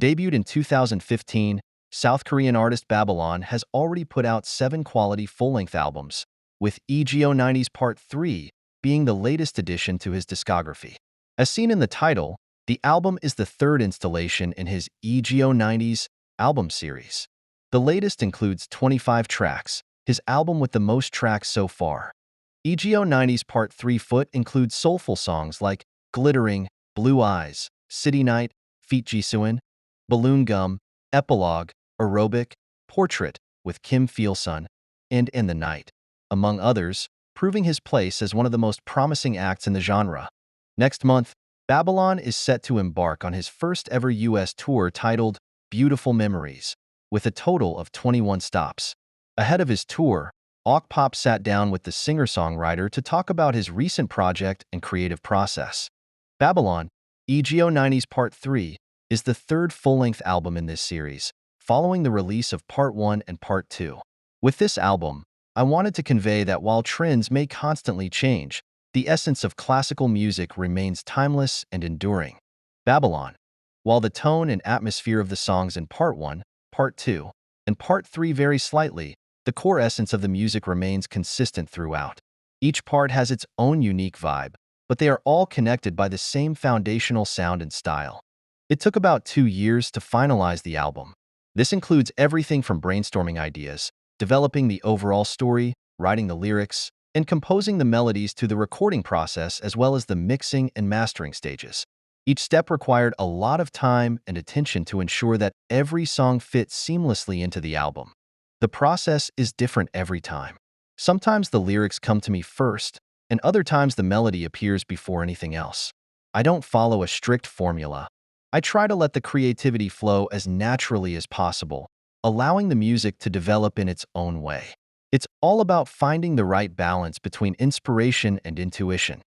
Debuted in 2015, South Korean artist Babylon has already put out 7 quality full-length albums, with EGO 90's Part 3 being the latest addition to his discography. As seen in the title, the album is the third installation in his EGO 90's album series. The latest includes 25 tracks, his album with the most tracks so far. EGO 90's Part 3 Foot includes soulful songs like Glittering, Blue Eyes, City Night, Feet Jisuin, Balloon Gum, Epilogue, Aerobic, Portrait with Kim Feel-sun, and In the Night, among others, proving his place as one of the most promising acts in the genre. Next month, Babylon is set to embark on his first-ever U.S. tour titled Beautiful Memories, with a total of 21 stops. Ahead of his tour, allkpop sat down with the singer-songwriter to talk about his recent project and creative process. Babylon, EGO 90's Part 3, is the third full-length album in this series, following the release of Part 1 and Part 2. With this album, I wanted to convey that while trends may constantly change, the essence of classical music remains timeless and enduring. Babylon. While the tone and atmosphere of the songs in Part 1, Part 2, and Part 3 vary slightly, the core essence of the music remains consistent throughout. Each part has its own unique vibe, but they are all connected by the same foundational sound and style. It took about 2 years to finalize the album. This includes everything from brainstorming ideas, developing the overall story, writing the lyrics, and composing the melodies to the recording process as well as the mixing and mastering stages. Each step required a lot of time and attention to ensure that every song fits seamlessly into the album. The process is different every time. Sometimes the lyrics come to me first, and other times the melody appears before anything else. I don't follow a strict formula. I try to let the creativity flow as naturally as possible, allowing the music to develop in its own way. It's all about finding the right balance between inspiration and intuition.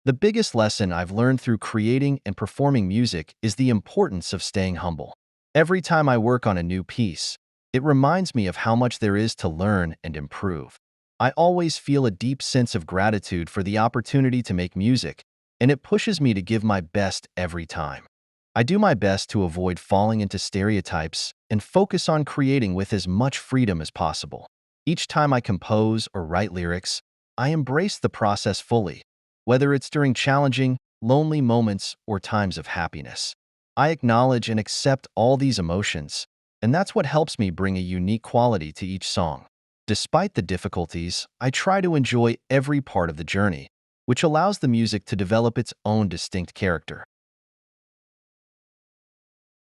The biggest lesson I've learned through creating and performing music is the importance of staying humble. Every time I work on a new piece, it reminds me of how much there is to learn and improve. I always feel a deep sense of gratitude for the opportunity to make music, and it pushes me to give my best every time. I do my best to avoid falling into stereotypes and focus on creating with as much freedom as possible. Each time I compose or write lyrics, I embrace the process fully, whether it's during challenging, lonely moments or times of happiness. I acknowledge and accept all these emotions, and that's what helps me bring a unique quality to each song. Despite the difficulties, I try to enjoy every part of the journey, which allows the music to develop its own distinct character.